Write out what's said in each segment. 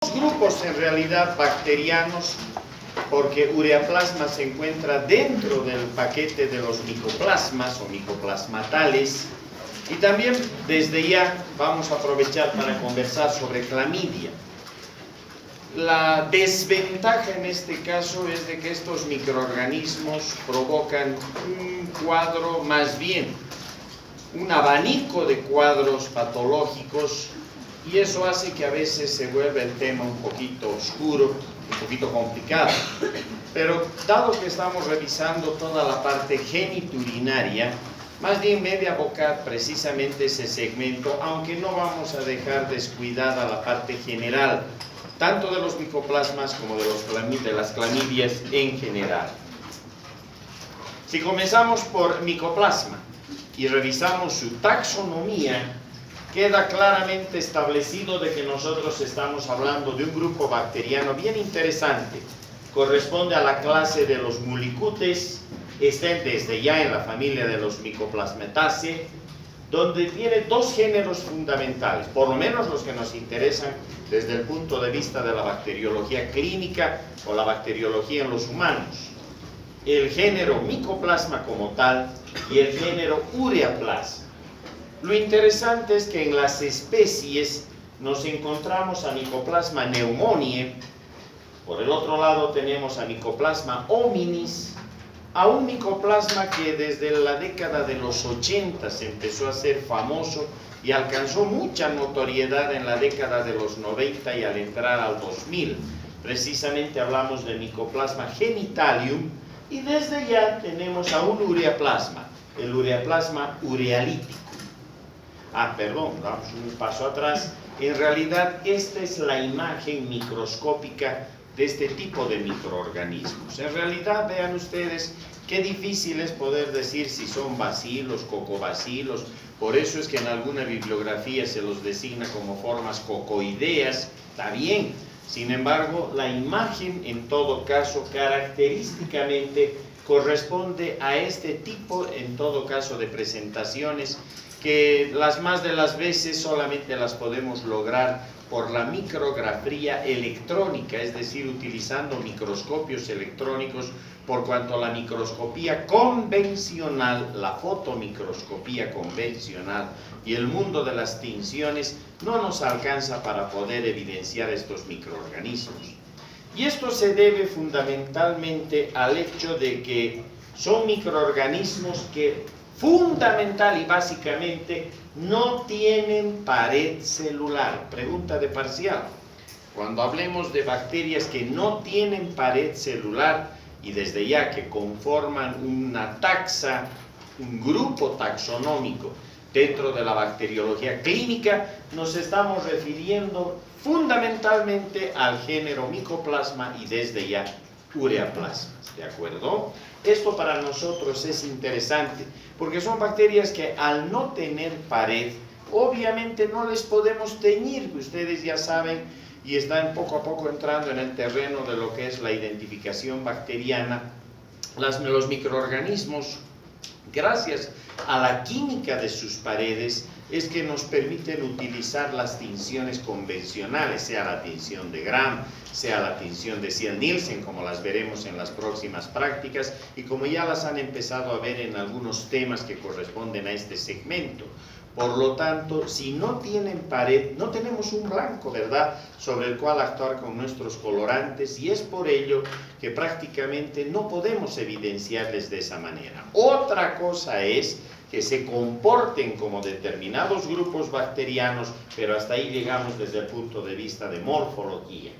Grupos en realidad bacterianos, porque ureaplasma se encuentra dentro del paquete de los micoplasmas o micoplasmatales, y también desde ya vamos a aprovechar para conversar sobre clamidia. La desventaja en este caso es de que estos microorganismos provocan un cuadro, más bien un abanico de cuadros patológicos, y eso hace que a veces se vuelva el tema un poquito oscuro, un poquito complicado. Pero dado que estamos revisando toda la parte geniturinaria, más bien me voy a abocar precisamente ese segmento, aunque no vamos a dejar descuidada la parte general, tanto de los micoplasmas como de las clamidias en general. Si comenzamos por micoplasma y revisamos su taxonomía, queda claramente establecido de que nosotros estamos hablando de un grupo bacteriano bien interesante. Corresponde a la clase de los Mulicutes, estén desde ya en la familia de los Mycoplasmataceae, donde tiene dos géneros fundamentales, por lo menos los que nos interesan desde el punto de vista de la bacteriología clínica o la bacteriología en los humanos. El género Mycoplasma como tal y el género Ureaplasma. Lo interesante es que en las especies nos encontramos a Mycoplasma pneumoniae, por el otro lado tenemos a Mycoplasma hominis, a un micoplasma que desde la década de los 80 se empezó a hacer famoso y alcanzó mucha notoriedad en la década de los 90 y al entrar al 2000. Precisamente hablamos de Mycoplasma genitalium y desde ya tenemos a un ureaplasma, el ureaplasma urealítico. Damos un paso atrás. En realidad esta es la imagen microscópica de este tipo de microorganismos. En realidad vean ustedes qué difícil es poder decir si son bacilos, cocobacilos. Por eso es que en alguna bibliografía se los designa como formas cocoideas. Está bien. Sin embargo, la imagen en todo caso característicamente corresponde a este tipo en todo caso de presentaciones, que las más de las veces solamente las podemos lograr por la micrografía electrónica, es decir, utilizando microscopios electrónicos, por cuanto la microscopía convencional, la fotomicroscopía convencional y el mundo de las tinciones no nos alcanza para poder evidenciar estos microorganismos. Y esto se debe fundamentalmente al hecho de que son microorganismos que fundamental y básicamente no tienen pared celular. Pregunta de parcial. Cuando hablemos de bacterias que no tienen pared celular y desde ya que conforman una taxa, un grupo taxonómico dentro de la bacteriología clínica, nos estamos refiriendo fundamentalmente al género Mycoplasma y desde ya Ureaplasmas, ¿de acuerdo? Esto para nosotros es interesante porque son bacterias que al no tener pared, obviamente no les podemos teñir, ustedes ya saben y están poco a poco entrando en el terreno de lo que es la identificación bacteriana. Los microorganismos, gracias a la química de sus paredes, es que nos permiten utilizar las tinciones convencionales, sea la tinción de Gram, sea la tinción de Ziehl-Neelsen, como las veremos en las próximas prácticas, y como ya las han empezado a ver en algunos temas que corresponden a este segmento. Por lo tanto, si no tienen pared, no tenemos un blanco, ¿verdad?, sobre el cual actuar con nuestros colorantes, y es por ello que prácticamente no podemos evidenciarles de esa manera. Otra cosa es que se comporten como determinados grupos bacterianos, pero hasta ahí llegamos desde el punto de vista de morfología.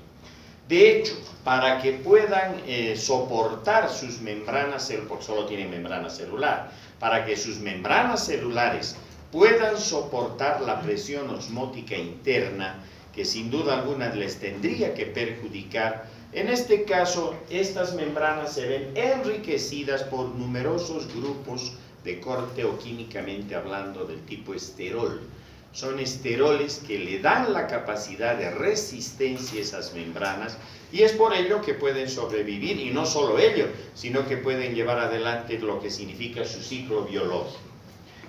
De hecho, para que puedan soportar sus membranas, porque solo tienen membrana celular, para que sus membranas celulares puedan soportar la presión osmótica interna, que sin duda alguna les tendría que perjudicar, en este caso, estas membranas se ven enriquecidas por numerosos grupos de corte o químicamente hablando del tipo esterol. Son esteroles que le dan la capacidad de resistencia a esas membranas y es por ello que pueden sobrevivir, y no solo ello, sino que pueden llevar adelante lo que significa su ciclo biológico.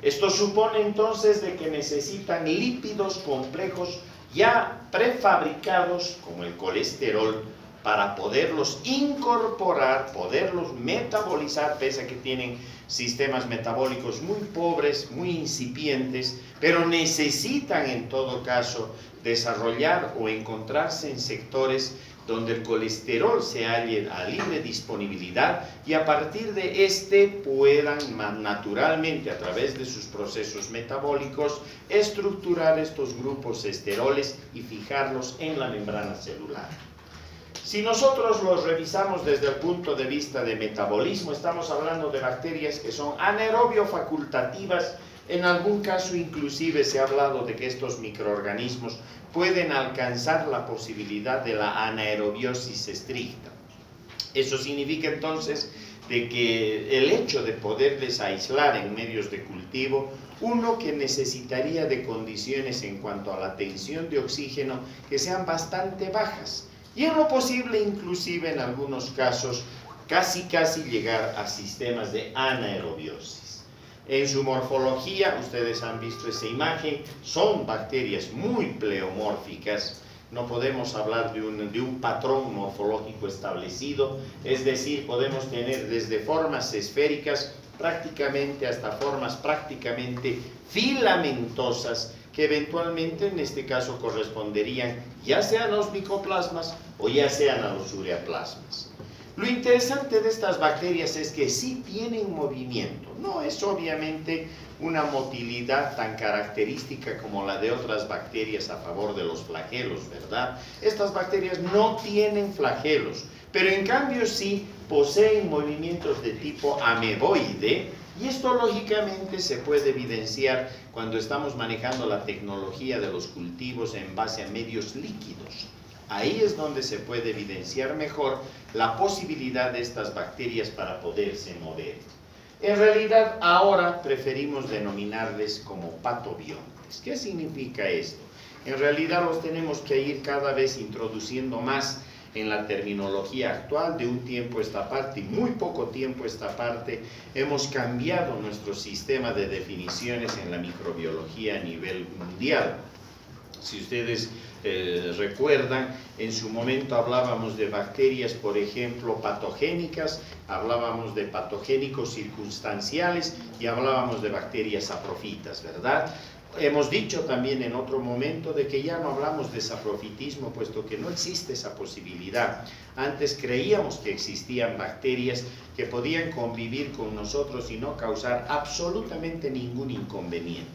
Esto supone entonces de que necesitan lípidos complejos ya prefabricados como el colesterol, para poderlos incorporar, poderlos metabolizar, pese a que tienen sistemas metabólicos muy pobres, muy incipientes, pero necesitan en todo caso desarrollar o encontrarse en sectores donde el colesterol se halle a libre disponibilidad y a partir de este puedan naturalmente, a través de sus procesos metabólicos, estructurar estos grupos esteroles y fijarlos en la membrana celular. Si nosotros los revisamos desde el punto de vista de metabolismo, estamos hablando de bacterias que son anaerobio facultativas. En algún caso inclusive se ha hablado de que estos microorganismos pueden alcanzar la posibilidad de la anaerobiosis estricta. Eso significa entonces de que el hecho de poderles aislar en medios de cultivo, uno que necesitaría de condiciones en cuanto a la tensión de oxígeno que sean bastante bajas, y en lo posible inclusive en algunos casos casi llegar a sistemas de anaerobiosis. En su morfología, ustedes han visto esa imagen, son bacterias muy pleomórficas, no podemos hablar de un patrón morfológico establecido, es decir, podemos tener desde formas esféricas prácticamente hasta formas prácticamente filamentosas, que eventualmente en este caso corresponderían ya sean a los micoplasmas o ya sean a los ureaplasmas. Lo interesante de estas bacterias es que sí tienen movimiento, no es obviamente una motilidad tan característica como la de otras bacterias a favor de los flagelos, ¿verdad? Estas bacterias no tienen flagelos, pero en cambio sí poseen movimientos de tipo ameboide, y esto lógicamente se puede evidenciar cuando estamos manejando la tecnología de los cultivos en base a medios líquidos. Ahí es donde se puede evidenciar mejor la posibilidad de estas bacterias para poderse mover. En realidad ahora preferimos denominarles como patobiontes. ¿Qué significa esto? En realidad los tenemos que ir cada vez introduciendo más en la terminología actual. De un tiempo a esta parte y muy poco tiempo a esta parte hemos cambiado nuestro sistema de definiciones en la microbiología a nivel mundial. Si ustedes recuerdan, en su momento hablábamos de bacterias, por ejemplo, patogénicas, hablábamos de patogénicos circunstanciales y hablábamos de bacterias saprofitas, ¿verdad? Hemos dicho también en otro momento de que ya no hablamos de saprofitismo, puesto que no existe esa posibilidad. Antes creíamos que existían bacterias que podían convivir con nosotros y no causar absolutamente ningún inconveniente.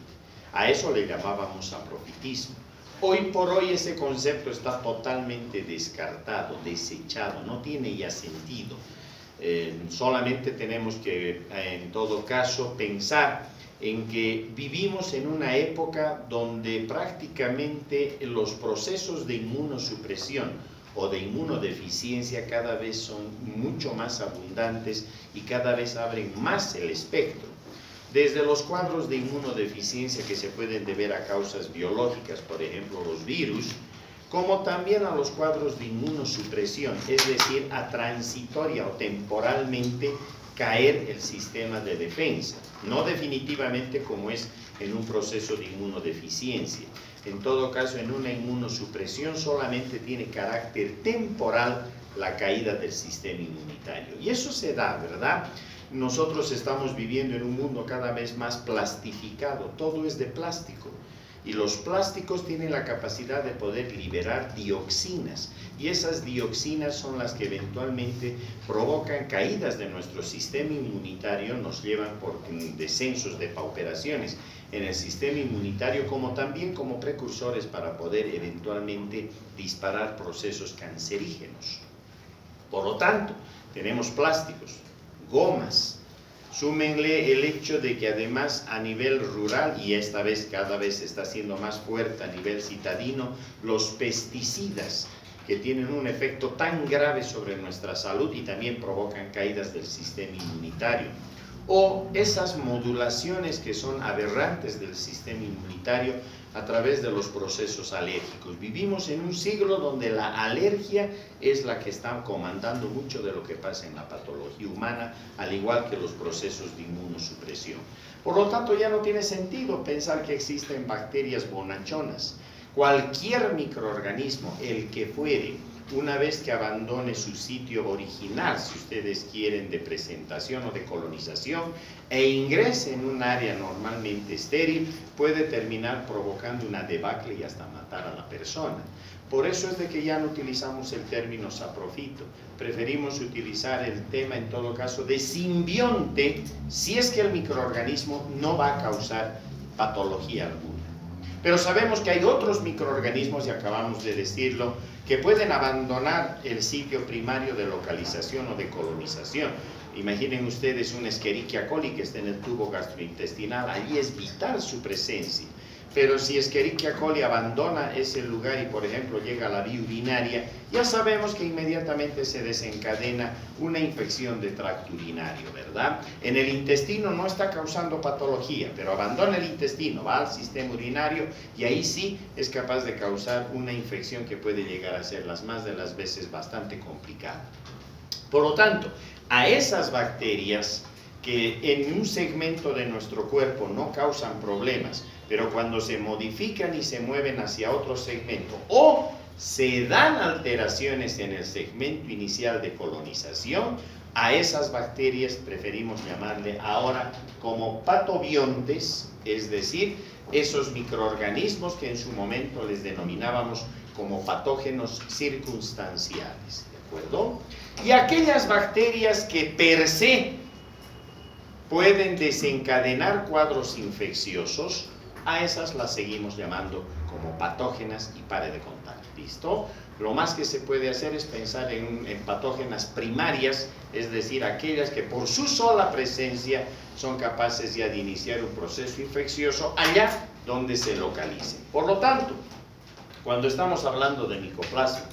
A eso le llamábamos saprofitismo. Hoy por hoy ese concepto está totalmente descartado, desechado, no tiene ya sentido. Solamente tenemos que, en todo caso, pensar en que vivimos en una época donde prácticamente los procesos de inmunosupresión o de inmunodeficiencia cada vez son mucho más abundantes y cada vez abren más el espectro. Desde los cuadros de inmunodeficiencia que se pueden deber a causas biológicas, por ejemplo los virus, como también a los cuadros de inmunosupresión, es decir, a transitoria o temporalmente caer el sistema de defensa, no definitivamente como es en un proceso de inmunodeficiencia. En todo caso, en una inmunosupresión solamente tiene carácter temporal la caída del sistema inmunitario. Y eso se da, ¿verdad? Nosotros estamos viviendo en un mundo cada vez más plastificado, todo es de plástico. Y los plásticos tienen la capacidad de poder liberar dioxinas, y esas dioxinas son las que eventualmente provocan caídas de nuestro sistema inmunitario, nos llevan por descensos de pauperaciones en el sistema inmunitario, como también como precursores para poder eventualmente disparar procesos cancerígenos. Por lo tanto, tenemos plásticos, gomas. Súmenle el hecho de que además a nivel rural, y esta vez cada vez está siendo más fuerte a nivel citadino, los pesticidas que tienen un efecto tan grave sobre nuestra salud y también provocan caídas del sistema inmunitario, o esas modulaciones que son aberrantes del sistema inmunitario a través de los procesos alérgicos. Vivimos en un siglo donde la alergia es la que está comandando mucho de lo que pasa en la patología humana, al igual que los procesos de inmunosupresión. Por lo tanto, ya no tiene sentido pensar que existen bacterias bonachonas. Cualquier microorganismo, el que fuere, una vez que abandone su sitio original, si ustedes quieren, de presentación o de colonización, e ingrese en un área normalmente estéril, puede terminar provocando una debacle y hasta matar a la persona. Por eso es de que ya no utilizamos el término saprofito, preferimos utilizar el tema en todo caso de simbionte, si es que el microorganismo no va a causar patología alguna. Pero sabemos que hay otros microorganismos, y acabamos de decirlo, que pueden abandonar el sitio primario de localización o de colonización. Imaginen ustedes un Escherichia coli que esté en el tubo gastrointestinal, allí es vital su presencia. Pero si Escherichia coli abandona ese lugar y, por ejemplo, llega a la vía urinaria, ya sabemos que inmediatamente se desencadena una infección de tracto urinario, ¿verdad? En el intestino no está causando patología, pero abandona el intestino, va al sistema urinario y ahí sí es capaz de causar una infección que puede llegar a ser las más de las veces bastante complicada. Por lo tanto, a esas bacterias que en un segmento de nuestro cuerpo no causan problemas, pero cuando se modifican y se mueven hacia otro segmento o se dan alteraciones en el segmento inicial de colonización, a esas bacterias preferimos llamarle ahora como patobiontes, es decir, esos microorganismos que en su momento les denominábamos como patógenos circunstanciales, ¿de acuerdo? Y aquellas bacterias que per se pueden desencadenar cuadros infecciosos, a esas las seguimos llamando como patógenas y pare de contar, ¿listo? Lo más que se puede hacer es pensar en patógenas primarias, es decir, aquellas que por su sola presencia son capaces ya de iniciar un proceso infeccioso allá donde se localicen. Por lo tanto, cuando estamos hablando de micoplasma,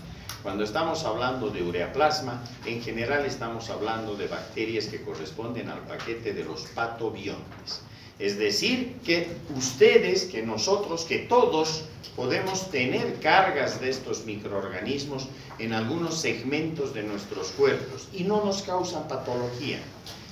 cuando estamos hablando de ureaplasma, en general estamos hablando de bacterias que corresponden al paquete de los patobiontes. Es decir, que ustedes, que nosotros, que todos podemos tener cargas de estos microorganismos en algunos segmentos de nuestros cuerpos y no nos causan patología.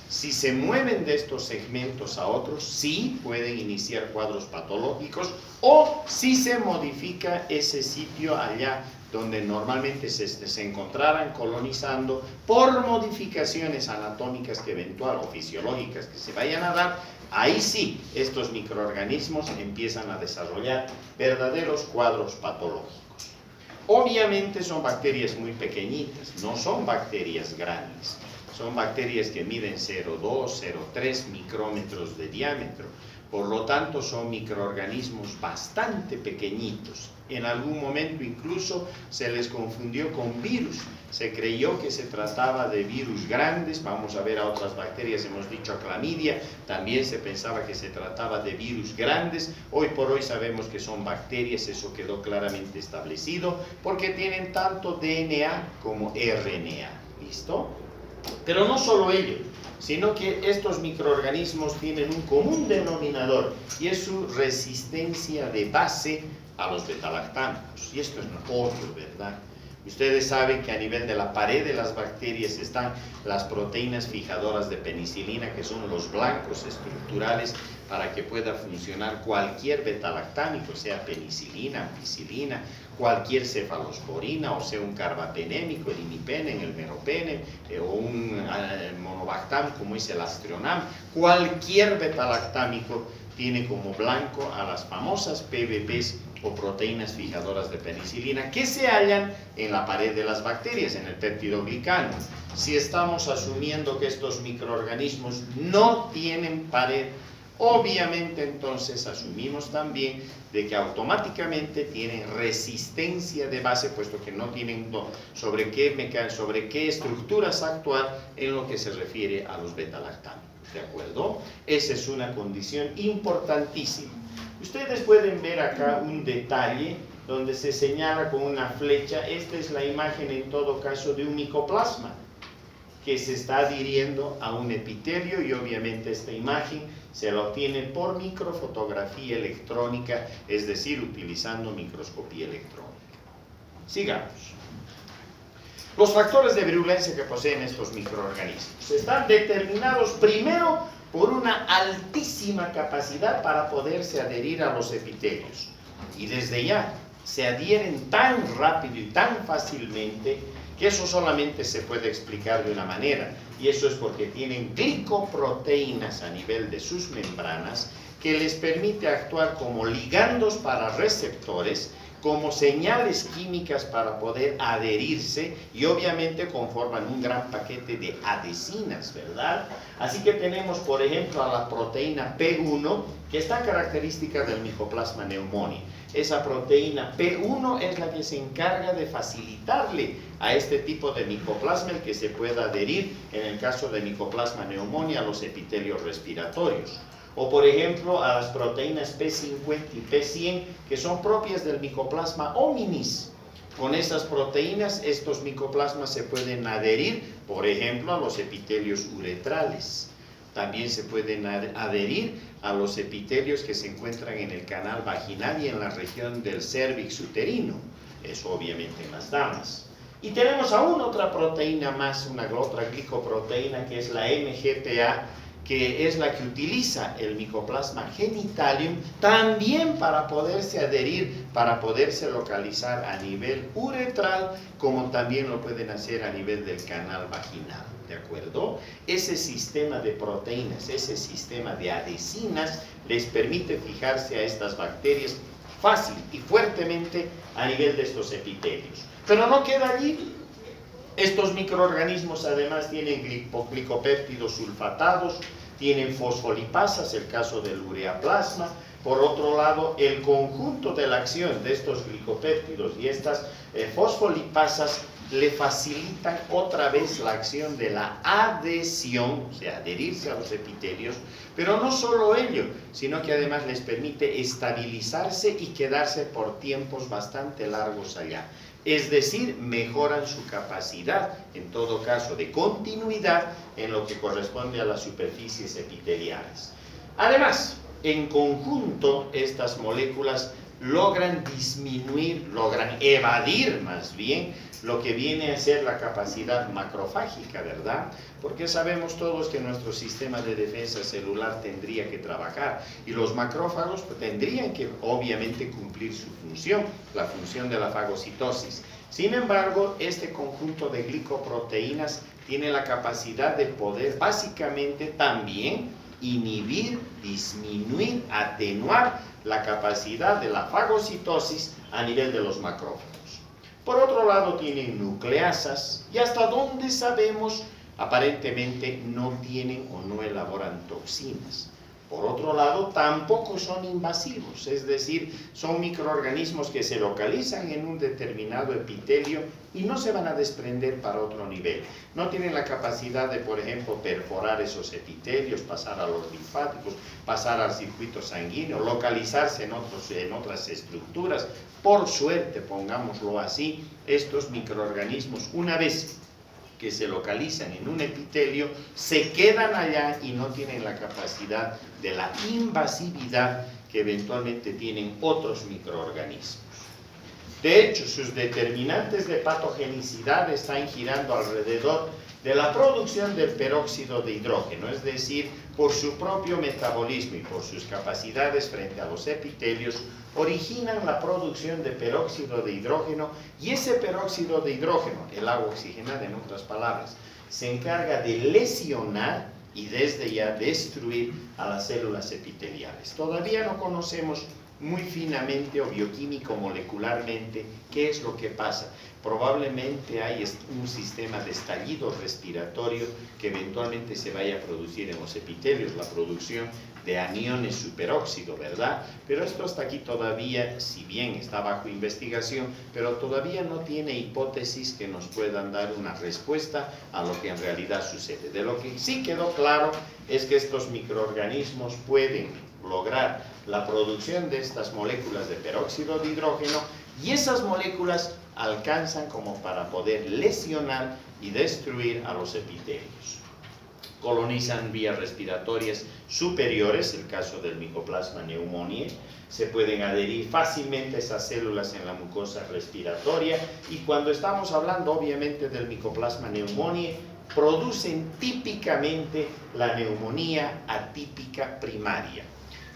Si se mueven de estos segmentos a otros, sí pueden iniciar cuadros patológicos, o si se modifica ese sitio allá donde normalmente se encontraran colonizando por modificaciones anatómicas que eventual o fisiológicas que se vayan a dar, ahí sí estos microorganismos empiezan a desarrollar verdaderos cuadros patológicos. Obviamente son bacterias muy pequeñitas, no son bacterias grandes. Son bacterias que miden 0,2, 0,3 micrómetros de diámetro. Por lo tanto, son microorganismos bastante pequeñitos. En algún momento incluso se les confundió con virus. Se creyó que se trataba de virus grandes. Vamos a ver a otras bacterias, hemos dicho a clamidia. También se pensaba que se trataba de virus grandes. Hoy por hoy sabemos que son bacterias, eso quedó claramente establecido, porque tienen tanto DNA como RNA. ¿Listo? Pero no solo ello, sino que estos microorganismos tienen un común denominador y es su resistencia de base a los betalactámicos. Y esto es obvio, ¿verdad? Ustedes saben que a nivel de la pared de las bacterias están las proteínas fijadoras de penicilina, que son los blancos estructurales para que pueda funcionar cualquier betalactámico, sea penicilina, ampicilina, cualquier cefalosporina, o sea un carbapenémico, el imipenem, el meropenem, o un monobactam como es el astrionam. Cualquier betalactámico tiene como blanco a las famosas PBPs o proteínas fijadoras de penicilina que se hallan en la pared de las bacterias, en el peptidoglicano. Si estamos asumiendo que estos microorganismos no tienen pared, obviamente entonces asumimos también de que automáticamente tienen resistencia de base, puesto que no tienen sobre qué estructuras actuar en lo que se refiere a los betalactámicos. ¿De acuerdo? Esa es una condición importantísima. Ustedes pueden ver acá un detalle donde se señala con una flecha. Esta es la imagen en todo caso de un micoplasma que se está adhiriendo a un epitelio, y obviamente esta imagen se la obtiene por microfotografía electrónica, es decir, utilizando microscopía electrónica. Sigamos. Los factores de virulencia que poseen estos microorganismos están determinados primero por una altísima capacidad para poderse adherir a los epitelios. Y desde ya, se adhieren tan rápido y tan fácilmente que eso solamente se puede explicar de una manera, y eso es porque tienen glicoproteínas a nivel de sus membranas que les permite actuar como ligandos para receptores, como señales químicas para poder adherirse, y obviamente conforman un gran paquete de adhesinas, ¿verdad? Así que tenemos, por ejemplo, a la proteína P1, que es tan característica del Mycoplasma pneumoniae. Esa proteína P1 es la que se encarga de facilitarle a este tipo de micoplasma el que se pueda adherir, en el caso de Mycoplasma pneumoniae, a los epitelios respiratorios. O por ejemplo a las proteínas P50 y P100, que son propias del Mycoplasma hominis. Con esas proteínas estos micoplasmas se pueden adherir, por ejemplo, a los epitelios uretrales. También se pueden adherir a los epitelios que se encuentran en el canal vaginal y en la región del cérvix uterino. Eso obviamente en las damas. Y tenemos aún otra proteína más, otra glicoproteína, que es la MGPA, que es la que utiliza el Mycoplasma genitalium también para poderse adherir, para poderse localizar a nivel uretral, como también lo pueden hacer a nivel del canal vaginal, ¿de acuerdo? Ese sistema de proteínas, ese sistema de adhesinas les permite fijarse a estas bacterias fácil y fuertemente a nivel de estos epitelios. Pero no queda allí. Estos microorganismos además tienen glicopéptidos sulfatados, tienen fosfolipasas, el caso del ureaplasma. Por otro lado, el conjunto de la acción de estos glicopéptidos y estas fosfolipasas le facilitan otra vez la acción de la adhesión, o sea, adherirse a los epitelios, pero no solo ello, sino que además les permite estabilizarse y quedarse por tiempos bastante largos allá. Es decir, mejoran su capacidad, en todo caso, de continuidad en lo que corresponde a las superficies epiteliales. Además, en conjunto, estas moléculas logran disminuir, logran evadir más bien, lo que viene a ser la capacidad macrofágica, ¿verdad? Porque sabemos todos que nuestro sistema de defensa celular tendría que trabajar y los macrófagos pues, tendrían que obviamente cumplir su función, la función de la fagocitosis. Sin embargo, este conjunto de glicoproteínas tiene la capacidad de poder básicamente también inhibir, disminuir, atenuar la capacidad de la fagocitosis a nivel de los macrófagos. Por otro lado, tienen nucleasas y hasta donde sabemos, aparentemente no tienen o no elaboran toxinas. Por otro lado, tampoco son invasivos, es decir, son microorganismos que se localizan en un determinado epitelio y no se van a desprender para otro nivel. No tienen la capacidad de, por ejemplo, perforar esos epitelios, pasar a los linfáticos, pasar al circuito sanguíneo, localizarse en otras estructuras. Por suerte, pongámoslo así, estos microorganismos, una vez que se localizan en un epitelio, se quedan allá y no tienen la capacidad de la invasividad que eventualmente tienen otros microorganismos. De hecho, sus determinantes de patogenicidad están girando alrededor de la producción del peróxido de hidrógeno, es decir, por su propio metabolismo y por sus capacidades frente a los epitelios, originan la producción de peróxido de hidrógeno, y ese peróxido de hidrógeno, el agua oxigenada en otras palabras, se encarga de lesionar y desde ya destruir a las células epiteliales. Todavía no conocemos muy finamente o bioquímico molecularmente qué es lo que pasa. Probablemente hay un sistema de estallido respiratorio que eventualmente se vaya a producir en los epitelios, la producción de aniones superóxido, ¿verdad? Pero esto hasta aquí todavía, si bien está bajo investigación, pero todavía no tiene hipótesis que nos puedan dar una respuesta a lo que en realidad sucede. De lo que sí quedó claro es que estos microorganismos pueden lograr la producción de estas moléculas de peróxido de hidrógeno, y esas moléculas alcanzan como para poder lesionar y destruir a los epitelios. Colonizan vías respiratorias superiores, el caso del Mycoplasma pneumoniae, se pueden adherir fácilmente esas células en la mucosa respiratoria, y cuando estamos hablando obviamente del Mycoplasma pneumoniae, producen típicamente la neumonía atípica primaria.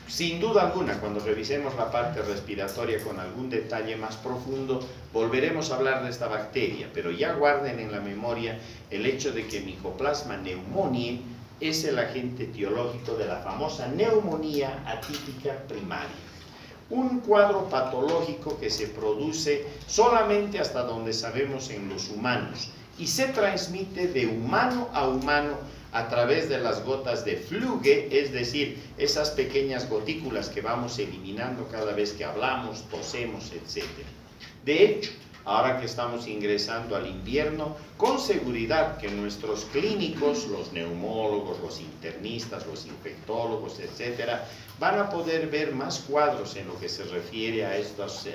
Sin duda alguna, cuando revisemos la parte respiratoria con algún detalle más profundo, volveremos a hablar de esta bacteria, pero ya guarden en la memoria el hecho de que Mycoplasma pneumoniae es el agente etiológico de la famosa neumonía atípica primaria. Un cuadro patológico que se produce solamente hasta donde sabemos en los humanos y se transmite de humano a humano a través de las gotas de fluge, es decir, esas pequeñas gotículas que vamos eliminando cada vez que hablamos, tosemos, etc. De hecho, ahora que estamos ingresando al invierno, con seguridad que nuestros clínicos, los neumólogos, los internistas, los infectólogos, etcétera, van a poder ver más cuadros en lo que se refiere a estos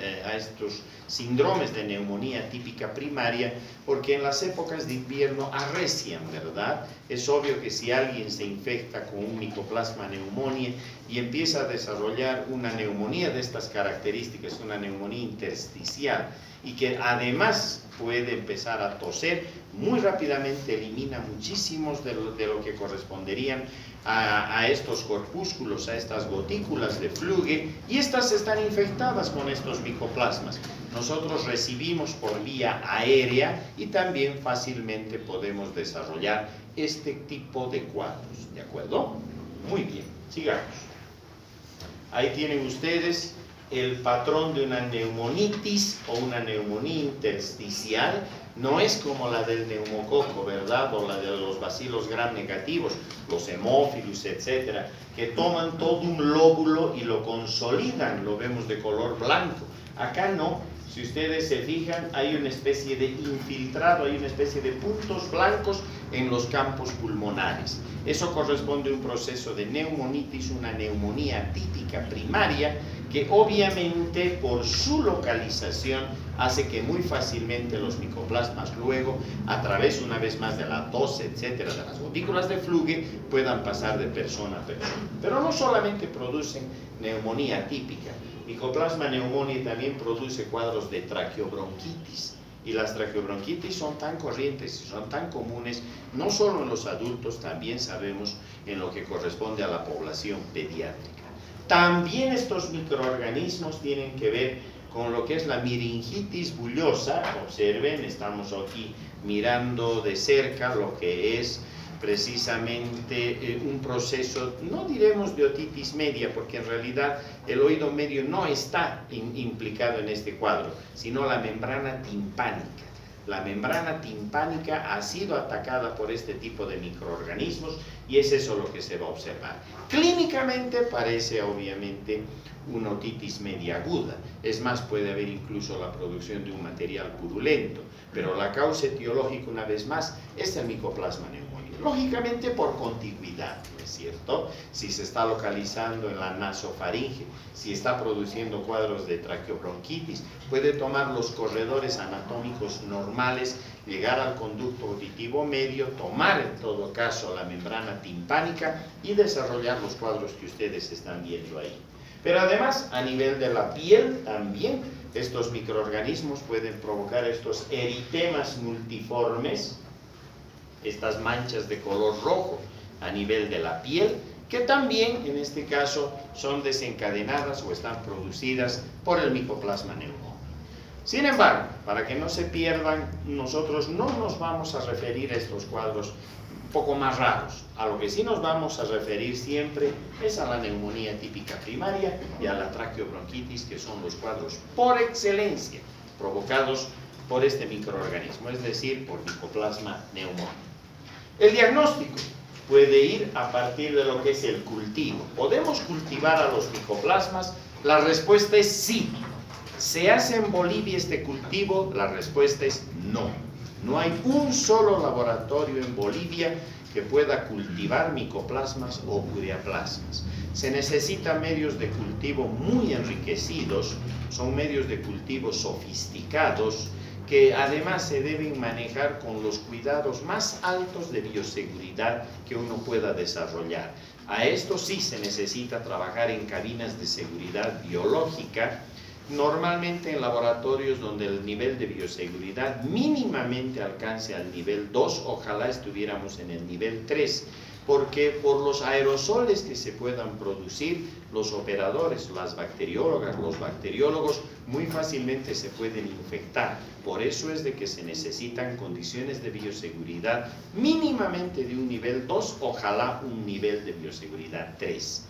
síndromes de neumonía típica primaria, porque en las épocas de invierno arrecian, ¿verdad? Es obvio que si alguien se infecta con un Mycoplasma pneumoniae y empieza a desarrollar una neumonía de estas características, una neumonía intersticial, y que además puede empezar a toser, muy rápidamente elimina muchísimos de lo que corresponderían a estos corpúsculos, a estas gotículas de fluge, y estas están infectadas con estos micoplasmas. Nosotros recibimos por vía aérea y también fácilmente podemos desarrollar este tipo de cuadros, ¿de acuerdo? Muy bien, sigamos. Ahí tienen ustedes el patrón de una neumonitis o una neumonía intersticial. No es como la del neumococo, ¿verdad? O la de los bacilos gram negativos, los hemófilos, etcétera, que toman todo un lóbulo y lo consolidan, lo vemos de color blanco. Acá no. Si ustedes se fijan, hay una especie de infiltrado, hay una especie de puntos blancos en los campos pulmonares. Eso corresponde a un proceso de neumonitis, una neumonía típica primaria, que obviamente por su localización hace que muy fácilmente los micoplasmas luego, a través una vez más de la tos, etcétera, de las gotículas de fluge, puedan pasar de persona a persona. Pero no solamente producen neumonía típica, Mycoplasma pneumoniae también produce cuadros de traqueobronquitis, y las traqueobronquitis son tan corrientes y son tan comunes, no solo en los adultos, también sabemos en lo que corresponde a la población pediátrica. También estos microorganismos tienen que ver con lo que es la miringitis bullosa. Observen, estamos aquí mirando de cerca lo que es precisamente un proceso, no diremos de otitis media, porque en realidad el oído medio no está implicado en este cuadro, sino la membrana timpánica. La membrana timpánica ha sido atacada por este tipo de microorganismos y es eso lo que se va a observar. Clínicamente parece obviamente una otitis media aguda, es más, puede haber incluso la producción de un material purulento, pero la causa etiológica, una vez más, es el Mycoplasma pneumoniae. Lógicamente por contigüidad, ¿no es cierto? Si se está localizando en la nasofaringe, si está produciendo cuadros de traqueobronquitis, puede tomar los corredores anatómicos normales, llegar al conducto auditivo medio, tomar en todo caso la membrana timpánica y desarrollar los cuadros que ustedes están viendo ahí. Pero además, a nivel de la piel también, estos microorganismos pueden provocar estos eritemas multiformes, estas manchas de color rojo a nivel de la piel, que también en este caso son desencadenadas o están producidas por el Mycoplasma pneumoniae. Sin embargo, para que no se pierdan, nosotros no nos vamos a referir a estos cuadros un poco más raros. A lo que sí nos vamos a referir siempre es a la neumonía típica primaria y a la traqueobronquitis, que son los cuadros por excelencia provocados por este microorganismo, es decir, por Mycoplasma pneumoniae. El diagnóstico puede ir a partir de lo que es el cultivo. ¿Podemos cultivar a los micoplasmas? La respuesta es sí. ¿Se hace en Bolivia este cultivo? La respuesta es no. No hay un solo laboratorio en Bolivia que pueda cultivar micoplasmas o ureaplasmas. Se necesitan medios de cultivo muy enriquecidos, son medios de cultivo sofisticados, que además se deben manejar con los cuidados más altos de bioseguridad que uno pueda desarrollar. A esto sí se necesita trabajar en cabinas de seguridad biológica, normalmente en laboratorios donde el nivel de bioseguridad mínimamente alcance al nivel 2, ojalá estuviéramos en el nivel 3, porque por los aerosoles que se puedan producir, los operadores, las bacteriólogas, los bacteriólogos, muy fácilmente se pueden infectar. Por eso es de que se necesitan condiciones de bioseguridad mínimamente de un nivel 2, ojalá un nivel de bioseguridad 3.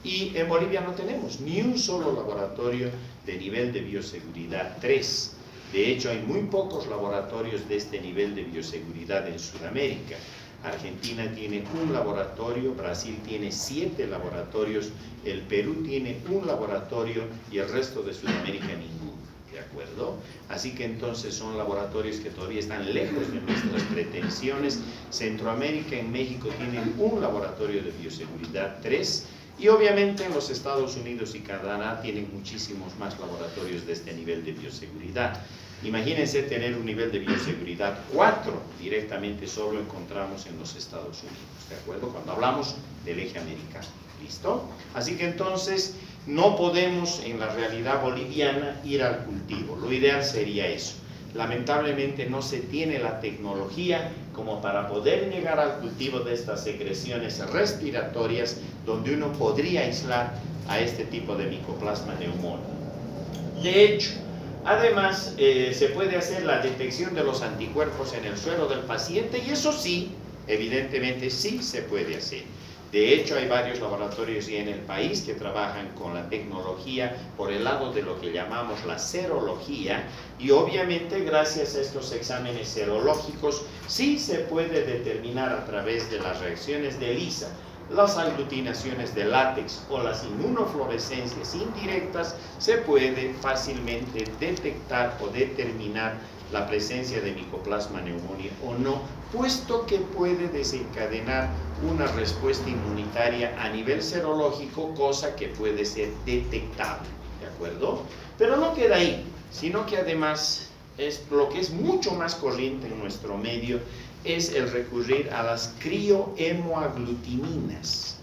Y en Bolivia no tenemos ni un solo laboratorio de nivel de bioseguridad 3. De hecho, hay muy pocos laboratorios de este nivel de bioseguridad en Sudamérica. Argentina tiene un laboratorio, Brasil tiene 7 laboratorios, el Perú tiene un laboratorio y el resto de Sudamérica ninguno, ¿de acuerdo? Así que entonces son laboratorios que todavía están lejos de nuestras pretensiones. Centroamérica, en México, tienen un laboratorio de bioseguridad 3 y obviamente en los Estados Unidos y Canadá tienen muchísimos más laboratorios de este nivel de bioseguridad. Imagínense tener un nivel de bioseguridad 4, directamente solo encontramos en los Estados Unidos, ¿de acuerdo? Cuando hablamos del eje americano, ¿listo? Así que entonces no podemos en la realidad boliviana ir al cultivo, lo ideal sería eso. Lamentablemente no se tiene la tecnología como para poder llegar al cultivo de estas secreciones respiratorias donde uno podría aislar a este tipo de Mycoplasma pneumoniae. De hecho, además, se puede hacer la detección de los anticuerpos en el suero del paciente y eso sí, evidentemente sí se puede hacer. De hecho, hay varios laboratorios ya en el país que trabajan con la tecnología por el lado de lo que llamamos la serología y obviamente gracias a estos exámenes serológicos sí se puede determinar a través de las reacciones de ELISA, las aglutinaciones de látex o las inmunofluorescencias indirectas, se puede fácilmente detectar o determinar la presencia de Mycoplasma pneumoniae o no, puesto que puede desencadenar una respuesta inmunitaria a nivel serológico, cosa que puede ser detectable, ¿de acuerdo? Pero no queda ahí, sino que además es lo que es mucho más corriente en nuestro medio, es el recurrir a las criohemoaglutininas.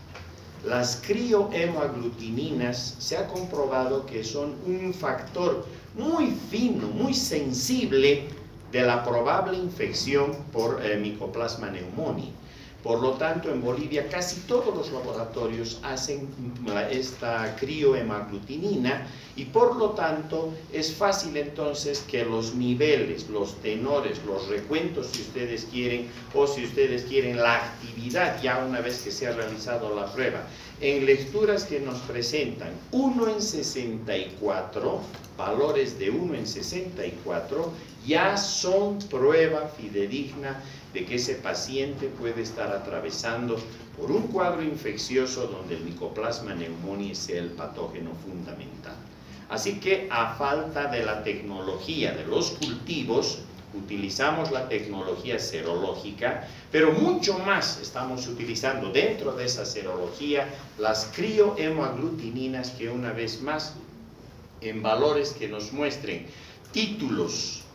Las criohemoaglutininas se ha comprobado que son un factor muy fino, muy sensible de la probable infección por Mycoplasma pneumoniae. Por lo tanto, en Bolivia casi todos los laboratorios hacen esta criohemaglutinina y por lo tanto es fácil entonces que los niveles, los tenores, los recuentos si ustedes quieren o si ustedes quieren la actividad ya una vez que se ha realizado la prueba en lecturas que nos presentan 1 en 64, valores de 1 en 64 ya son prueba fidedigna de que ese paciente puede estar atravesando por un cuadro infeccioso donde el Mycoplasma pneumoniae sea el patógeno fundamental. Así que a falta de la tecnología de los cultivos, utilizamos la tecnología serológica, pero mucho más estamos utilizando dentro de esa serología las criohemoaglutininas que una vez más en valores que nos muestren títulos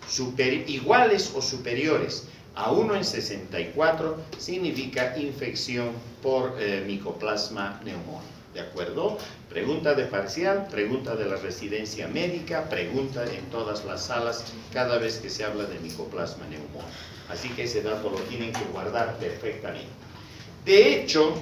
iguales o superiores a 1 en 64 significa infección por Mycoplasma pneumoniae, ¿de acuerdo? Pregunta de parcial, pregunta de la residencia médica, pregunta en todas las salas cada vez que se habla de Mycoplasma pneumoniae. Así que ese dato lo tienen que guardar perfectamente. De hecho,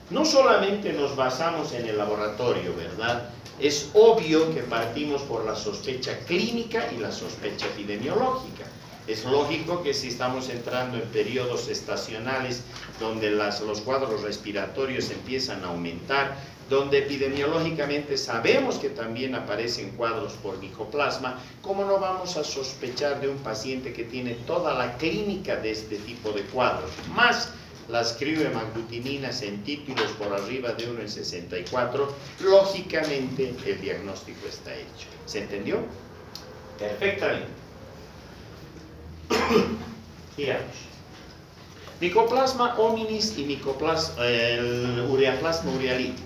no solamente nos basamos en el laboratorio, ¿verdad? Es obvio que partimos por la sospecha clínica y la sospecha epidemiológica. Es lógico que si estamos entrando en periodos estacionales donde los cuadros respiratorios empiezan a aumentar, donde epidemiológicamente sabemos que también aparecen cuadros por Mycoplasma, ¿cómo no vamos a sospechar de un paciente que tiene toda la clínica de este tipo de cuadros? Más las criohemaglutininas en títulos por arriba de 1 en 64, lógicamente el diagnóstico está hecho. ¿Se entendió? Perfectamente. Sigamos. Mycoplasma hominis y Ureaplasma urealiti.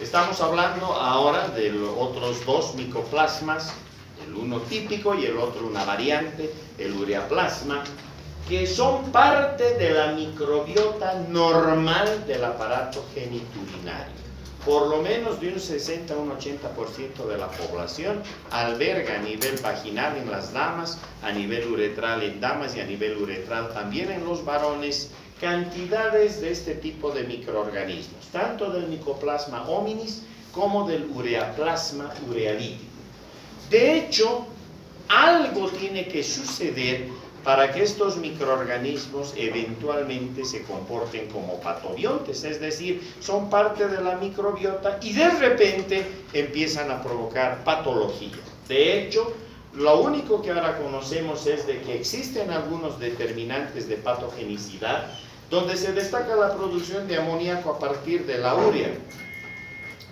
Estamos hablando ahora de los otros dos micoplasmas, el uno típico y el otro una variante, el ureaplasma, que son parte de la microbiota normal del aparato genitourinario. por lo menos de un 60 a un 80% de la población alberga a nivel vaginal en las damas, a nivel uretral en damas y a nivel uretral también en los varones, cantidades de este tipo de microorganismos, tanto del Mycoplasma hominis como del Ureaplasma urealyticum. De hecho, algo tiene que suceder para que estos microorganismos eventualmente se comporten como patobiontes, es decir, son parte de la microbiota y de repente empiezan a provocar patología. De hecho, lo único que ahora conocemos es de que existen algunos determinantes de patogenicidad donde se destaca la producción de amoníaco a partir de la urea,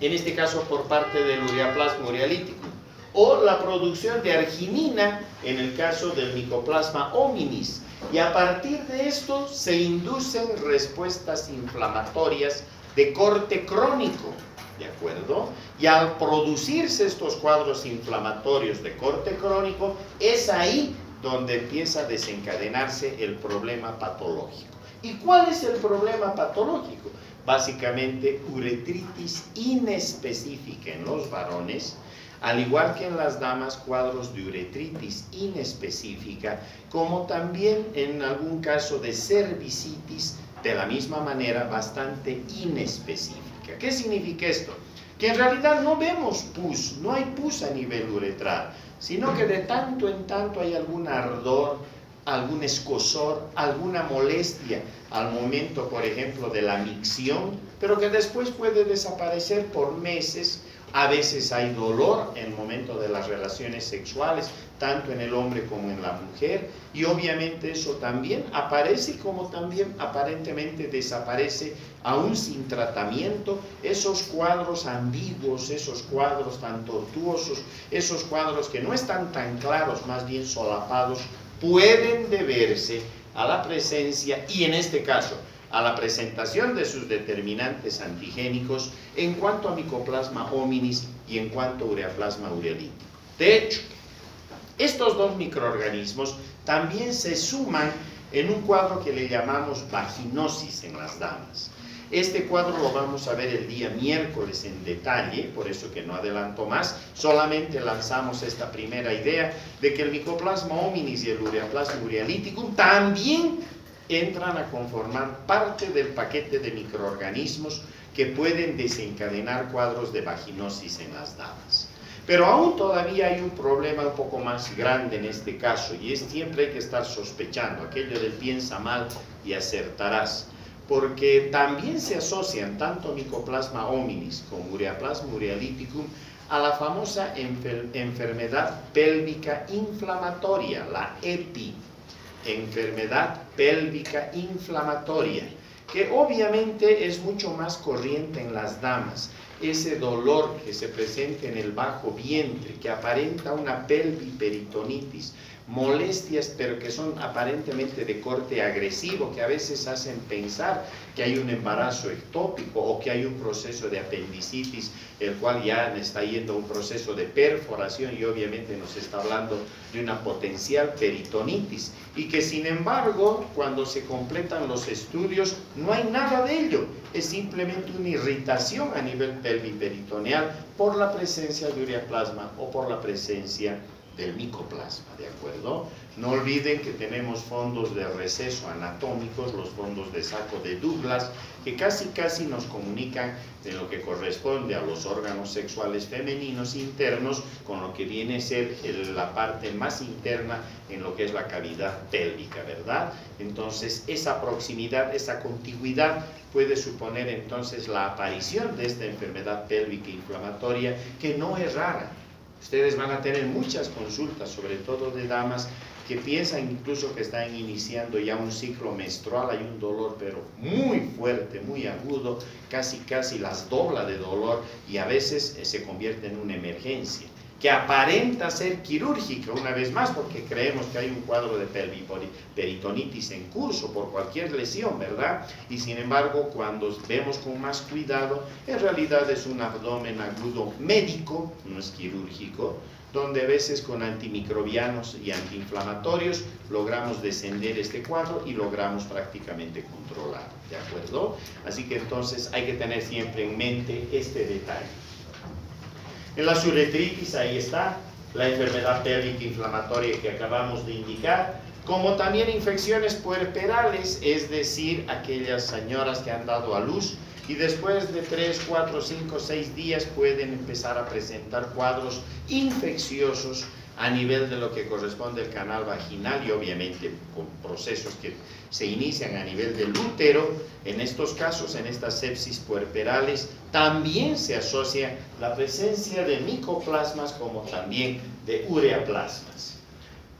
en este caso por parte del Ureaplasma urealyticum, o la producción de arginina en el caso del Mycoplasma hominis, y a partir de esto se inducen respuestas inflamatorias de corte crónico, ¿de acuerdo? Y al producirse estos cuadros inflamatorios de corte crónico, es ahí donde empieza a desencadenarse el problema patológico. ¿Y cuál es el problema patológico? Básicamente uretritis inespecífica en los varones, al igual que en las damas, cuadros de uretritis inespecífica, como también en algún caso de cervicitis, de la misma manera bastante inespecífica. ¿Qué significa esto? Que en realidad no vemos pus, no hay pus a nivel uretral, sino que de tanto en tanto hay algún ardor, algún escozor, alguna molestia al momento, por ejemplo, de la micción, pero que después puede desaparecer por meses. A veces hay dolor en el momento de las relaciones sexuales, tanto en el hombre como en la mujer, y obviamente eso también aparece como también aparentemente desaparece aún sin tratamiento. Esos cuadros ambiguos, esos cuadros tan tortuosos, esos cuadros que no están tan claros, más bien solapados, pueden deberse a la presencia, y en este caso, a la presentación de sus determinantes antigénicos en cuanto a Mycoplasma hominis y en cuanto a Ureaplasma urealyticum. De hecho, estos dos microorganismos también se suman en un cuadro que le llamamos vaginosis en las damas. Este cuadro lo vamos a ver el día miércoles en detalle, por eso que no adelanto más, solamente lanzamos esta primera idea de que el Mycoplasma hominis y el Ureaplasma urealyticum también entran a conformar parte del paquete de microorganismos que pueden desencadenar cuadros de vaginosis en las damas. Pero aún todavía hay un problema un poco más grande en este caso, y es siempre hay que estar sospechando, aquello del piensa mal y acertarás, porque también se asocian tanto Mycoplasma hominis como Ureaplasma urealyticum a la famosa enfermedad pélvica inflamatoria, la EPI, enfermedad pélvica inflamatoria, que obviamente es mucho más corriente en las damas. Ese dolor que se presenta en el bajo vientre, que aparenta una pelviperitonitis, molestias pero que son aparentemente de corte agresivo, que a veces hacen pensar que hay un embarazo ectópico o que hay un proceso de apendicitis, el cual ya está yendo a un proceso de perforación y obviamente nos está hablando de una potencial peritonitis, y que sin embargo cuando se completan los estudios no hay nada de ello, es simplemente una irritación a nivel pelviperitoneal por la presencia de ureaplasma o por la presencia del micoplasma, ¿de acuerdo? No olviden que tenemos fondos de receso anatómicos, los fondos de saco de Douglas, que casi nos comunican de lo que corresponde a los órganos sexuales femeninos internos con lo que viene a ser la parte más interna en lo que es la cavidad pélvica, ¿verdad? Entonces, esa proximidad, esa contigüidad puede suponer entonces la aparición de esta enfermedad pélvica inflamatoria, que no es rara. Ustedes van a tener muchas consultas, sobre todo de damas que piensan incluso que están iniciando ya un ciclo menstrual, hay un dolor pero muy fuerte, muy agudo, casi las dobla de dolor, y a veces se convierte en una emergencia, que aparenta ser quirúrgica una vez más porque creemos que hay un cuadro de peritonitis en curso por cualquier lesión, ¿verdad? Y sin embargo, cuando vemos con más cuidado, en realidad es un abdomen agudo médico, no es quirúrgico, donde a veces con antimicrobianos y antiinflamatorios logramos descender este cuadro y logramos prácticamente controlar, ¿de acuerdo? Así que entonces hay que tener siempre en mente este detalle. En la uretritis, ahí está, la enfermedad pélvica inflamatoria que acabamos de indicar, como también infecciones puerperales, es decir, aquellas señoras que han dado a luz y después de 3, 4, 5, 6 días pueden empezar a presentar cuadros infecciosos a nivel de lo que corresponde al canal vaginal y obviamente con procesos que se inician a nivel del útero. En estos casos, en estas sepsis puerperales, también se asocia la presencia de micoplasmas como también de ureaplasmas.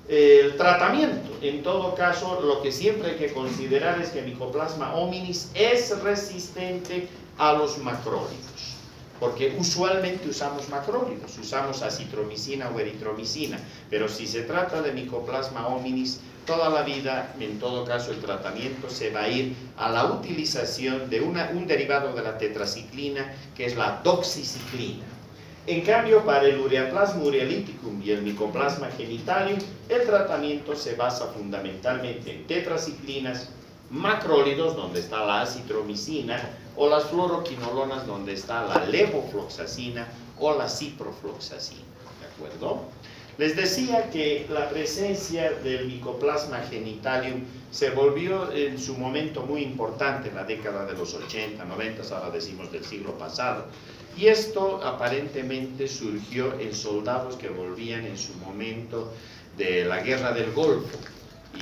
El tratamiento, en todo caso, lo que siempre hay que considerar es que Mycoplasma hominis es resistente a los macrólidos, porque usualmente usamos macrólidos, usamos acitromicina o eritromicina, pero si se trata de Mycoplasma hominis, toda la vida, en todo caso, el tratamiento se va a ir a la utilización de un derivado de la tetraciclina, que es la doxiciclina. En cambio, para el ureaplasma urealyticum y el Mycoplasma genitalium, el tratamiento se basa fundamentalmente en tetraciclinas, macrólidos, donde está la acitromicina, o las fluoroquinolonas, donde está la levofloxacina o la ciprofloxacina, ¿de acuerdo? Les decía que la presencia del Mycoplasma genitalium se volvió en su momento muy importante en la década de los 80, 90, ahora decimos del siglo pasado. Y esto aparentemente surgió en soldados que volvían en su momento de la guerra del Golfo.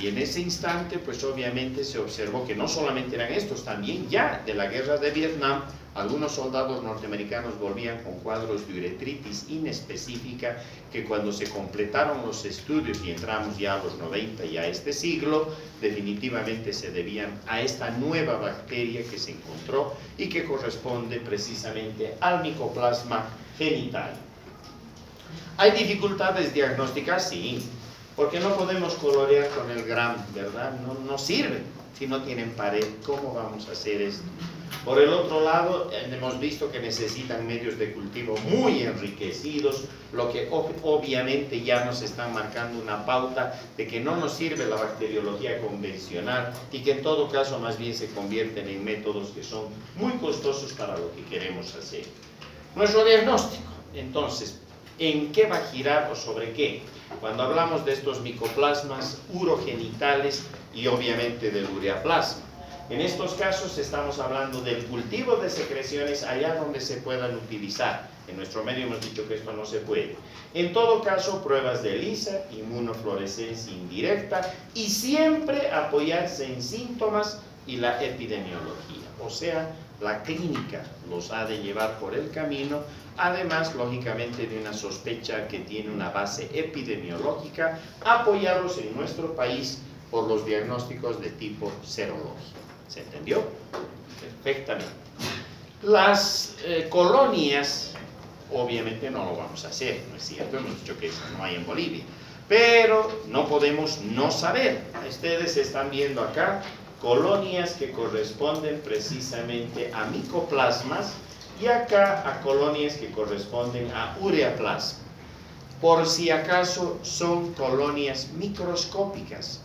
Y en ese instante, pues obviamente se observó que no solamente eran estos, también ya de la guerra de Vietnam, algunos soldados norteamericanos volvían con cuadros de uretritis inespecífica que cuando se completaron los estudios y entramos ya a los 90 y a este siglo, definitivamente se debían a esta nueva bacteria que se encontró y que corresponde precisamente al Mycoplasma genital. ¿Hay dificultades diagnósticas? Sí, porque no podemos colorear con el Gram, ¿verdad? No sirve si no tienen pared. ¿Cómo vamos a hacer esto? Por el otro lado, hemos visto que necesitan medios de cultivo muy enriquecidos, lo que obviamente ya nos están marcando una pauta de que no nos sirve la bacteriología convencional y que en todo caso más bien se convierten en métodos que son muy costosos para lo que queremos hacer. Nuestro diagnóstico, entonces, ¿en qué va a girar o sobre qué? Cuando hablamos de estos micoplasmas urogenitales y obviamente del ureaplasma. En estos casos estamos hablando del cultivo de secreciones allá donde se puedan utilizar. En nuestro medio hemos dicho que esto no se puede. En todo caso, pruebas de ELISA, inmunofluorescencia indirecta y siempre apoyarse en síntomas y la epidemiología. O sea, la clínica los ha de llevar por el camino, además, lógicamente, de una sospecha que tiene una base epidemiológica, apoyados en nuestro país por los diagnósticos de tipo serológico. ¿Se entendió? Perfectamente. Las colonias, obviamente no lo vamos a hacer, ¿no es cierto? Hemos dicho que eso no hay en Bolivia. Pero no podemos no saber. Ustedes están viendo acá colonias que corresponden precisamente a micoplasmas y acá a colonias que corresponden a ureaplasma. Por si acaso son colonias microscópicas.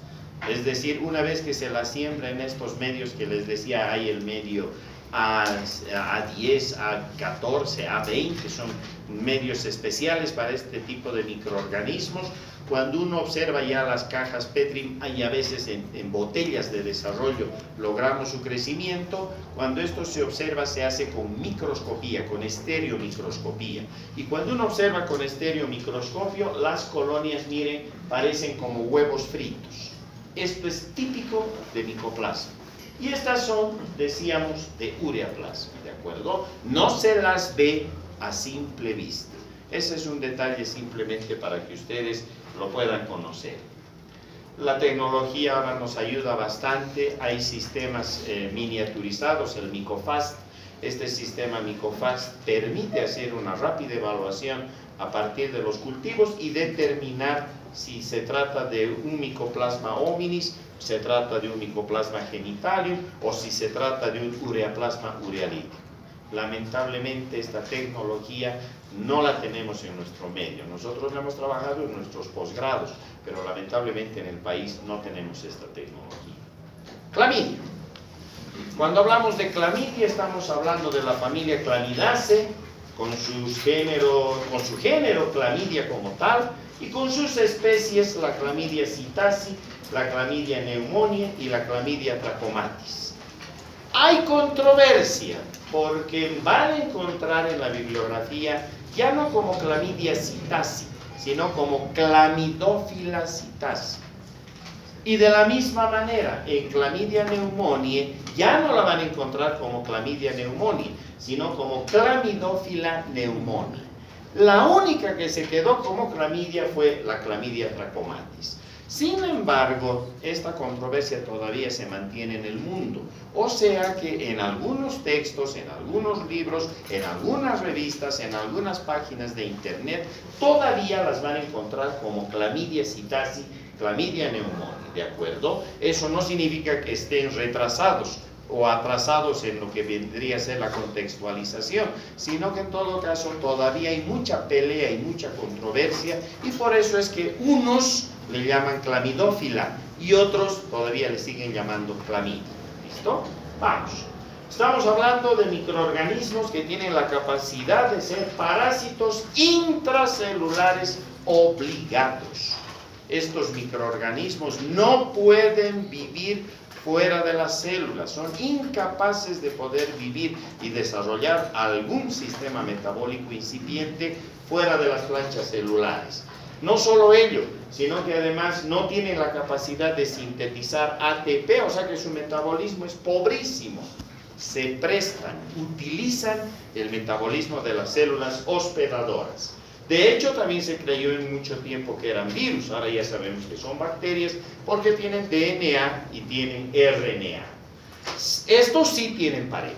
Es decir, una vez que se la siembra en estos medios que les decía, hay el medio A10, A14, A20, son medios especiales para este tipo de microorganismos. Cuando uno observa ya las cajas Petri, hay a veces en botellas de desarrollo, logramos su crecimiento. Cuando esto se observa, se hace con microscopía, con estereomicroscopía. Y cuando uno observa con estereomicroscopio, las colonias, miren, parecen como huevos fritos. Esto es típico de micoplasma. Y estas son, decíamos, de ureaplasma, ¿de acuerdo? No se las ve a simple vista. Ese es un detalle simplemente para que ustedes lo puedan conocer. La tecnología ahora nos ayuda bastante. Hay sistemas miniaturizados, el MicoFast. Este sistema MicoFast permite hacer una rápida evaluación a partir de los cultivos y determinar si se trata de un Mycoplasma hominis, se trata de un Mycoplasma genitalium o si se trata de un ureaplasma urealyticum. lamentablemente esta tecnología no la tenemos en nuestro medio. Nosotros la hemos trabajado en nuestros posgrados, pero lamentablemente en el país no tenemos esta tecnología. Clamidia. Cuando hablamos de clamidia estamos hablando de la familia Clamidaceae, con su género clamidia como tal, y con sus especies, la clamidia psittaci, la clamidia pneumoniae y la clamidia trachomatis. Hay controversia, porque van a encontrar en la bibliografía ya no como clamidia psittaci, sino como clamidófila psittaci. Y de la misma manera, en clamidia pneumoniae ya no la van a encontrar como clamidia pneumoniae, sino como clamidófila pneumoniae. La única que se quedó como clamidia fue la clamidia trachomatis. Sin embargo, esta controversia todavía se mantiene en el mundo. O sea que en algunos textos, en algunos libros, en algunas revistas, en algunas páginas de internet, todavía las van a encontrar como clamidia psittaci, clamidia pneumoniae, ¿de acuerdo? Eso no significa que estén retrasados o atrasados en lo que vendría a ser la contextualización, sino que en todo caso todavía hay mucha pelea y mucha controversia, y por eso es que unos le llaman clamidófila y otros todavía le siguen llamando clamidia. ¿Listo? Vamos. Estamos hablando de microorganismos que tienen la capacidad de ser parásitos intracelulares obligados. Estos microorganismos no pueden vivir fuera de las células, son incapaces de poder vivir y desarrollar algún sistema metabólico incipiente fuera de las planchas celulares. No solo ello, sino que además no tienen la capacidad de sintetizar ATP, o sea que su metabolismo es pobrísimo. Se prestan, utilizan el metabolismo de las células hospedadoras. De hecho, también se creyó en mucho tiempo que eran virus, ahora ya sabemos que son bacterias porque tienen DNA y tienen RNA. Estos sí tienen pared,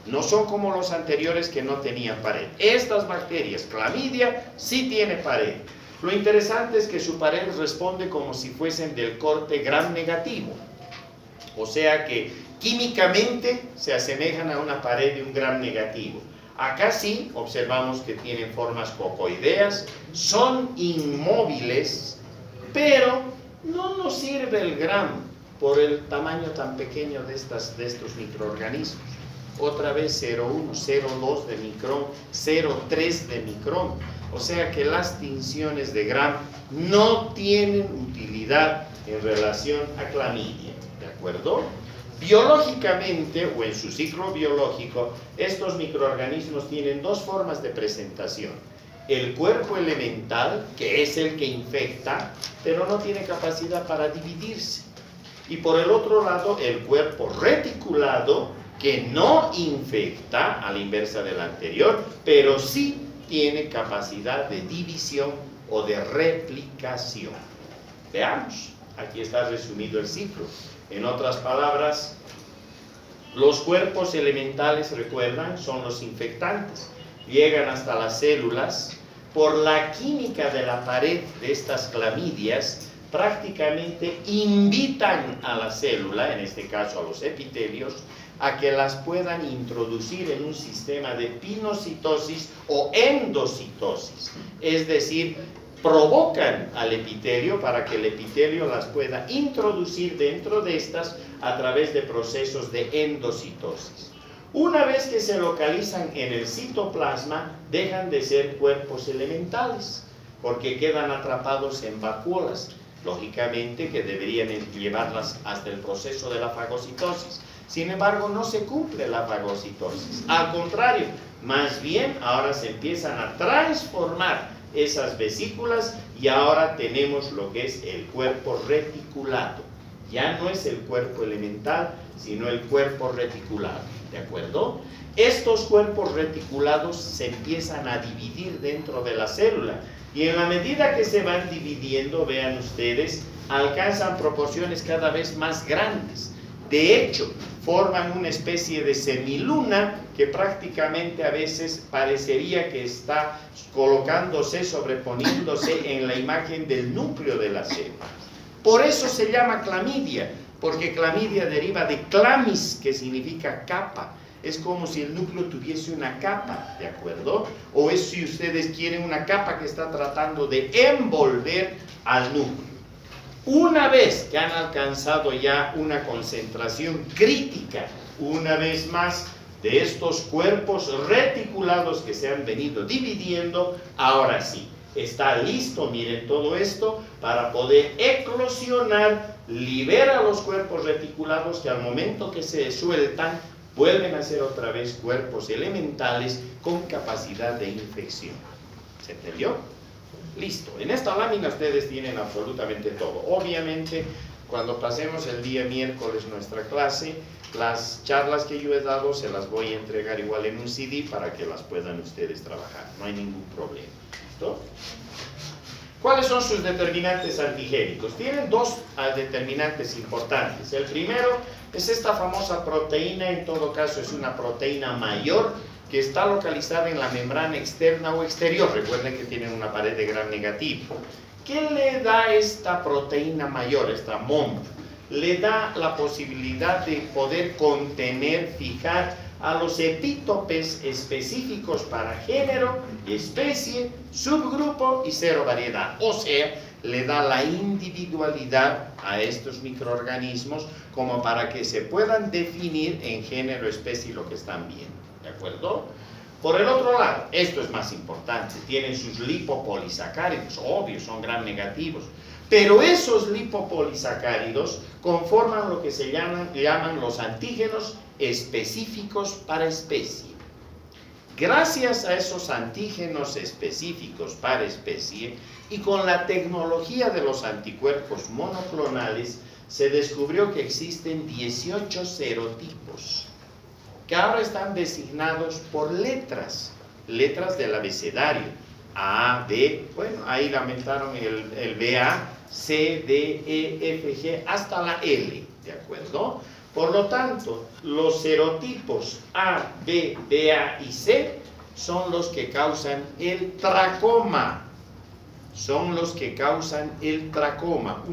no son como los anteriores que no tenían pared. Estas bacterias, clamidia, sí tienen pared. Lo interesante es que su pared responde como si fuesen del corte gram negativo, o sea que químicamente se asemejan a una pared de un gram negativo. Acá sí observamos que tienen formas cocoideas, son inmóviles, pero no nos sirve el gram por el tamaño tan pequeño de estos microorganismos. Otra vez 0,1, 0,2 de micrón, 0,3 de micrón. O sea que las tinciones de gram no tienen utilidad en relación a clamidia, ¿de acuerdo? Biológicamente, o en su ciclo biológico, estos microorganismos tienen dos formas de presentación. El cuerpo elemental, que es el que infecta, pero no tiene capacidad para dividirse. Y por el otro lado, el cuerpo reticulado, que no infecta, a la inversa del anterior, pero sí tiene capacidad de división o de replicación. Veamos, aquí está resumido el ciclo. En otras palabras, los cuerpos elementales, recuerdan, son los infectantes. Llegan hasta las células, por la química de la pared de estas clamidias, prácticamente invitan a la célula, en este caso a los epitelios, a que las puedan introducir en un sistema de pinocitosis o endocitosis, es decir, provocan al epitelio para que el epitelio las pueda introducir dentro de estas a través de procesos de endocitosis. Una vez que se localizan en el citoplasma, dejan de ser cuerpos elementales, porque quedan atrapados en vacuolas, lógicamente que deberían llevarlas hasta el proceso de la fagocitosis. Sin embargo, no se cumple la fagocitosis, al contrario, más bien ahora se empiezan a transformar esas vesículas y ahora tenemos lo que es el cuerpo reticulado. Ya no es el cuerpo elemental, sino el cuerpo reticulado, ¿de acuerdo? Estos cuerpos reticulados se empiezan a dividir dentro de la célula y en la medida que se van dividiendo, vean ustedes, alcanzan proporciones cada vez más grandes. De hecho, forman una especie de semiluna que prácticamente a veces parecería que está colocándose, sobreponiéndose en la imagen del núcleo de la célula. Por eso se llama clamidia, porque clamidia deriva de clamis, que significa capa. es como si el núcleo tuviese una capa, ¿de acuerdo? O es, si ustedes quieren, una capa que está tratando de envolver al núcleo. Una vez que han alcanzado ya una concentración crítica, una vez más, de estos cuerpos reticulados que se han venido dividiendo, ahora sí, está listo, miren todo esto, para poder eclosionar, libera los cuerpos reticulados que al momento que se sueltan, vuelven a ser otra vez cuerpos elementales con capacidad de infección. ¿Se entendió? Listo. En esta lámina ustedes tienen absolutamente todo. Obviamente, cuando pasemos el día miércoles nuestra clase, las charlas que yo he dado se las voy a entregar igual en un CD para que las puedan ustedes trabajar. No hay ningún problema. ¿Listo? ¿Cuáles son sus determinantes antigénicos? Tienen dos determinantes importantes. El primero es esta famosa proteína, en todo caso es una proteína mayor, que está localizada en la membrana externa o exterior. Recuerden que tienen una pared de gram negativo. ¿Qué le da esta proteína mayor, esta MOMP? Le da la posibilidad de poder contener, fijar a los epítopes específicos para género, especie, subgrupo y cero variedad. O sea, le da la individualidad a estos microorganismos como para que se puedan definir en género, especie y lo que están viendo. ¿De acuerdo? Por el otro lado, esto es más importante, tienen sus lipopolisacáridos, obvio, son gram negativos, pero esos lipopolisacáridos conforman lo que se llaman los antígenos específicos para especie. Gracias a esos antígenos específicos para especie y con la tecnología de los anticuerpos monoclonales, se descubrió que existen 18 serotipos que ahora están designados por letras del abecedario. A, B, bueno, ahí lamentaron el BA, C, D, E, F, G, hasta la L, ¿de acuerdo? Por lo tanto, los serotipos A, B, BA y C son los que causan el tracoma. Son los que causan el tracoma.